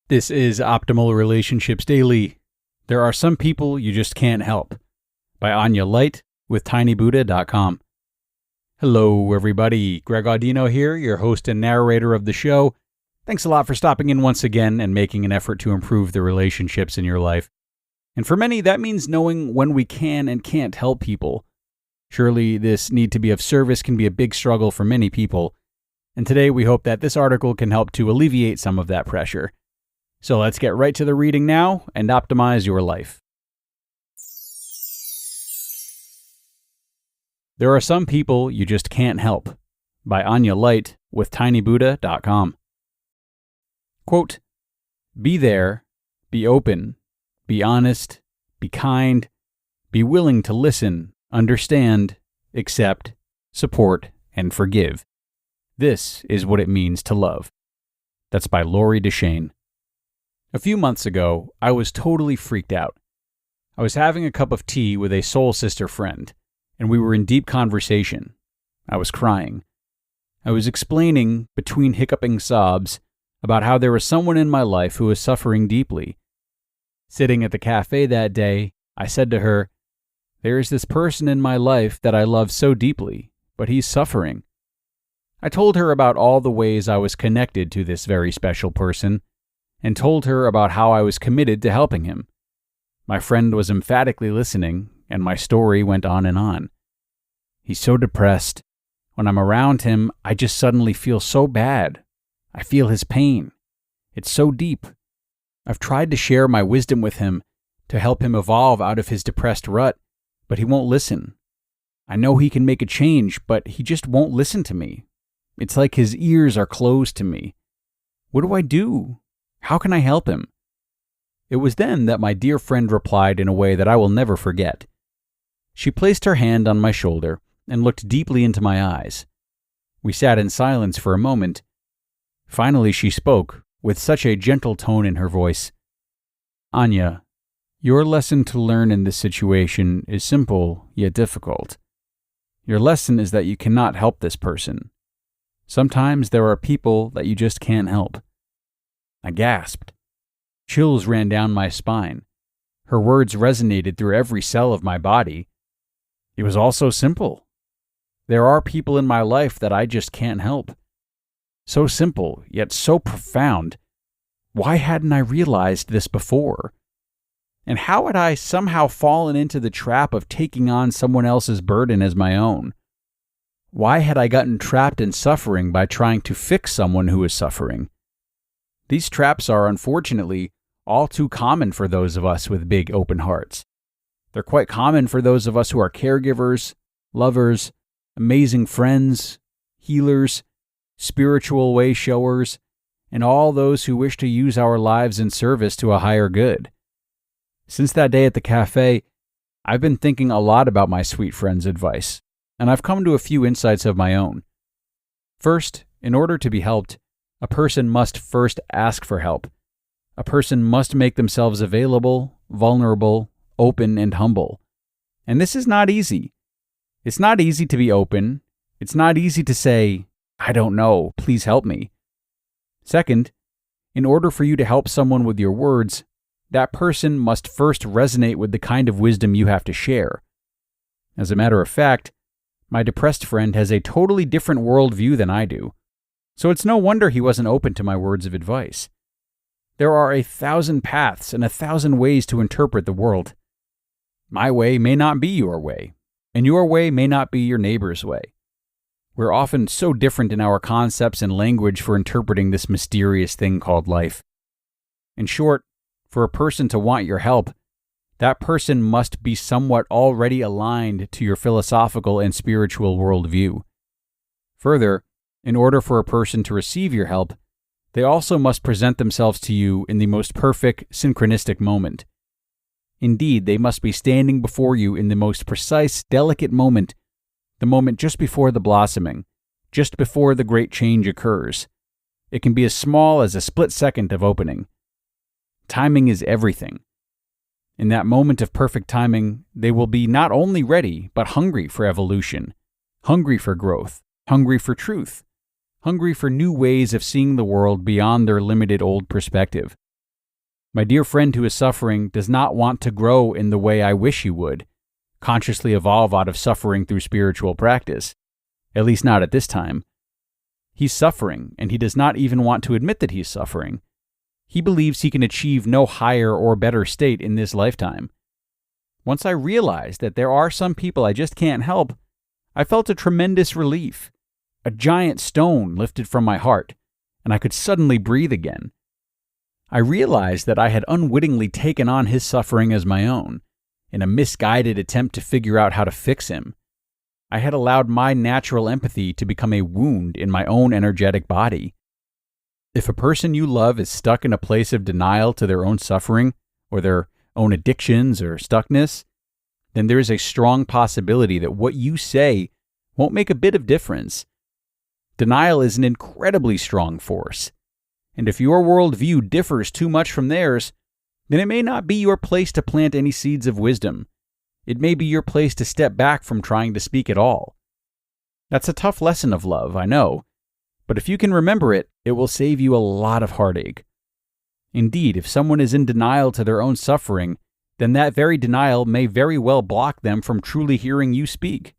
This is Optimal Relationships Daily. There are some people you just can't help. By Anya Light with tinybuddha.com. Hello, everybody. Greg Audino here, your host and narrator of the show. Thanks a lot for stopping in once again and making an effort to improve the relationships in your life. And for many, that means knowing when we can and can't help people. Surely this need to be of service can be a big struggle for many people. And today we hope that this article can help to alleviate some of that pressure. So let's get right to the reading now and optimize your life. There are some people you just can't help. By Anya Light with tinybuddha.com. Quote, be there, be open, be honest, be kind, be willing to listen, understand, accept, support, and forgive. This is what it means to love. That's by Lori Deshane. A few months ago, I was totally freaked out. I was having a cup of tea with a soul sister friend, and we were in deep conversation. I was crying. I was explaining, between hiccuping sobs, about how there was someone in my life who was suffering deeply. Sitting at the cafe that day, I said to her, "There is this person in my life that I love so deeply, but he's suffering." I told her about all the ways I was connected to this very special person, and told her about how I was committed to helping him. My friend was emphatically listening, and my story went on and on. He's so depressed. When I'm around him, I just suddenly feel so bad. I feel his pain. It's so deep. I've tried to share my wisdom with him to help him evolve out of his depressed rut, but he won't listen. I know he can make a change, but he just won't listen to me. It's like his ears are closed to me. What do I do? How can I help him? It was then that my dear friend replied in a way that I will never forget. She placed her hand on my shoulder and looked deeply into my eyes. We sat in silence for a moment. Finally, she spoke with such a gentle tone in her voice. "Anya, your lesson to learn in this situation is simple yet difficult. Your lesson is that you cannot help this person. Sometimes there are people that you just can't help." I gasped. Chills ran down my spine. Her words resonated through every cell of my body. It was all so simple. There are people in my life that I just can't help. So simple, yet so profound. Why hadn't I realized this before? And how had I somehow fallen into the trap of taking on someone else's burden as my own? Why had I gotten trapped in suffering by trying to fix someone who is suffering? These traps are, unfortunately, all too common for those of us with big open hearts. They're quite common for those of us who are caregivers, lovers, amazing friends, healers, spiritual way showers, and all those who wish to use our lives in service to a higher good. Since that day at the cafe, I've been thinking a lot about my sweet friend's advice, and I've come to a few insights of my own. First, in order to be helped, a person must first ask for help. A person must make themselves available, vulnerable, open, and humble. And this is not easy. It's not easy to be open. It's not easy to say, "I don't know, please help me." Second, in order for you to help someone with your words, that person must first resonate with the kind of wisdom you have to share. As a matter of fact, my depressed friend has a totally different worldview than I do. So it's no wonder he wasn't open to my words of advice. There are 1,000 paths and 1,000 ways to interpret the world. My way may not be your way, and your way may not be your neighbor's way. We're often so different in our concepts and language for interpreting this mysterious thing called life. In short, for a person to want your help, that person must be somewhat already aligned to your philosophical and spiritual worldview. Further, in order for a person to receive your help, they also must present themselves to you in the most perfect, synchronistic moment. Indeed, they must be standing before you in the most precise, delicate moment, the moment just before the blossoming, just before the great change occurs. It can be as small as a split second of opening. Timing is everything. In that moment of perfect timing, they will be not only ready, but hungry for evolution, hungry for growth, hungry for truth, hungry for new ways of seeing the world beyond their limited old perspective. My dear friend who is suffering does not want to grow in the way I wish he would, consciously evolve out of suffering through spiritual practice. At least not at this time. He's suffering, and he does not even want to admit that he's suffering. He believes he can achieve no higher or better state in this lifetime. Once I realized that there are some people I just can't help, I felt a tremendous relief. A giant stone lifted from my heart, and I could suddenly breathe again. I realized that I had unwittingly taken on his suffering as my own, in a misguided attempt to figure out how to fix him. I had allowed my natural empathy to become a wound in my own energetic body. If a person you love is stuck in a place of denial to their own suffering, or their own addictions or stuckness, then there is a strong possibility that what you say won't make a bit of difference. Denial is an incredibly strong force, and if your worldview differs too much from theirs, then it may not be your place to plant any seeds of wisdom. It may be your place to step back from trying to speak at all. That's a tough lesson of love, I know, but if you can remember it, it will save you a lot of heartache. Indeed, if someone is in denial to their own suffering, then that very denial may very well block them from truly hearing you speak.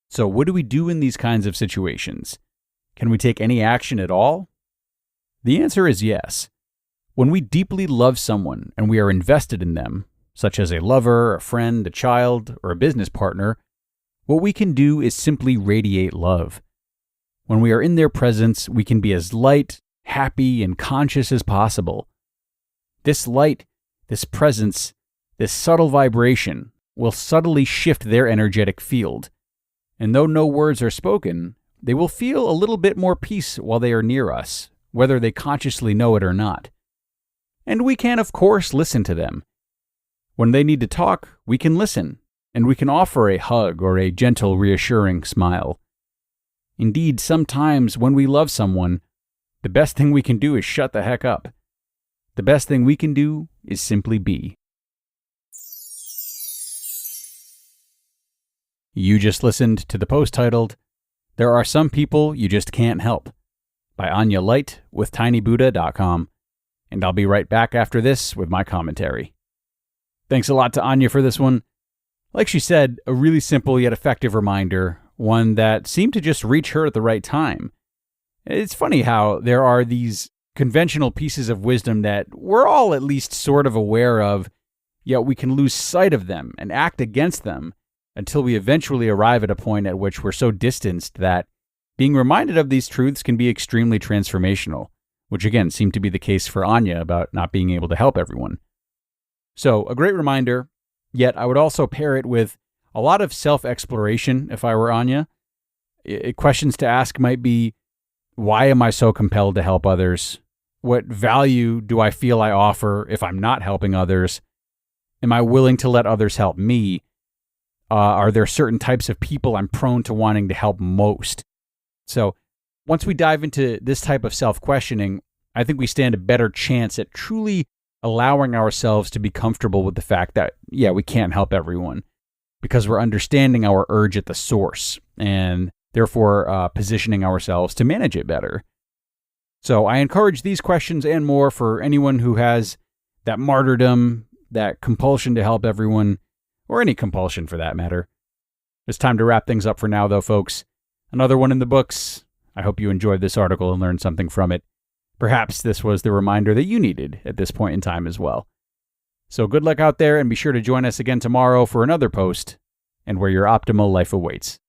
So what do we do in these kinds of situations? Can we take any action at all? The answer is yes. When we deeply love someone and we are invested in them, such as a lover, a friend, a child, or a business partner, what we can do is simply radiate love. When we are in their presence, we can be as light, happy, and conscious as possible. This light, this presence, this subtle vibration will subtly shift their energetic field, and though no words are spoken, they will feel a little bit more peace while they are near us, whether they consciously know it or not. And we can, of course, listen to them. When they need to talk, we can listen, and we can offer a hug or a gentle, reassuring smile. Indeed, sometimes when we love someone, the best thing we can do is shut the heck up. The best thing we can do is simply be. You just listened to the post titled, "There Are Some People You Just Can't Help," by Anya Light with tinybuddha.com, and I'll be right back after this with my commentary. Thanks a lot to Anya for this one. Like she said, a really simple yet effective reminder, one that seemed to just reach her at the right time. It's funny how there are these conventional pieces of wisdom that we're all at least sort of aware of, yet we can lose sight of them and act against them until we eventually arrive at a point at which we're so distanced that being reminded of these truths can be extremely transformational, which again seemed to be the case for Anya about not being able to help everyone. So, a great reminder, yet I would also pair it with a lot of self-exploration if I were Anya. Questions to ask might be, why am I so compelled to help others? What value do I feel I offer if I'm not helping others? Am I willing to let others help me? Are there certain types of people I'm prone to wanting to help most? So, once we dive into this type of self-questioning, I think we stand a better chance at truly allowing ourselves to be comfortable with the fact that, yeah, we can't help everyone, because we're understanding our urge at the source and therefore positioning ourselves to manage it better. So I encourage these questions and more for anyone who has that martyrdom, that compulsion to help everyone, or any compulsion for that matter. It's time to wrap things up for now, though, folks. Another one in the books. I hope you enjoyed this article and learned something from it. Perhaps this was the reminder that you needed at this point in time as well. So good luck out there, and be sure to join us again tomorrow for another post and where your optimal life awaits.